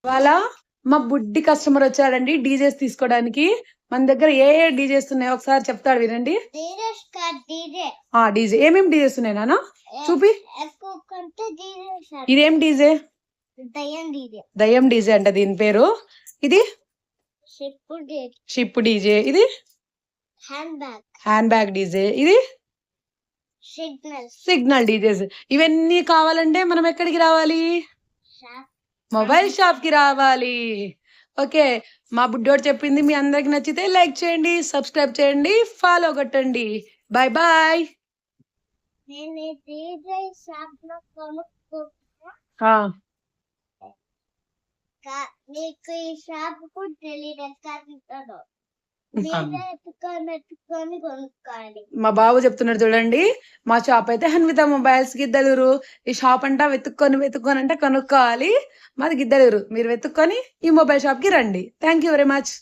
ఇవాళ మా బుడ్డి కస్టమర్ వచ్చాడండి డీజేస్ తీసుకోవడానికి. మన దగ్గర ఏ ఏ డీజేస్ ఉన్నాయో ఒకసారి చెప్తాడు వినండి. డీజే ఏమేమి డీజేస్ ఉన్నాయి నాన్న చూపి. ఇదేం డీజే? దయ్యం డీజే అంట దీని పేరు. ఇది షిప్ డీజే. ఇది హ్యాండ్ బ్యాగ్ డీజే. ఇది సిగ్నల్ డీజేస్. ఇవన్నీ కావాలంటే మనం ఎక్కడికి రావాలి? మొబైల్ షాప్ కి రావాలి. ఓకే, మా బుడ్డోడు చెప్పింది మీ అందరికి నచ్చితే లైక్ చేయండి, సబ్స్క్రైబ్ చేయండి, ఫాలో కొట్టండి. Bye bye. మా బాబు చెప్తున్నాడు చూడండి, మా షాప్ అయితే హన్విత మొబైల్స్ గిద్దలూరు. ఈ షాప్ అంటా వెతుక్కొని అంటే కొనుక్కోవాలి. మాది గిద్దలూరు. మీరు వెతుక్కొని ఈ మొబైల్ షాప్ కి రండి. Thank you very much.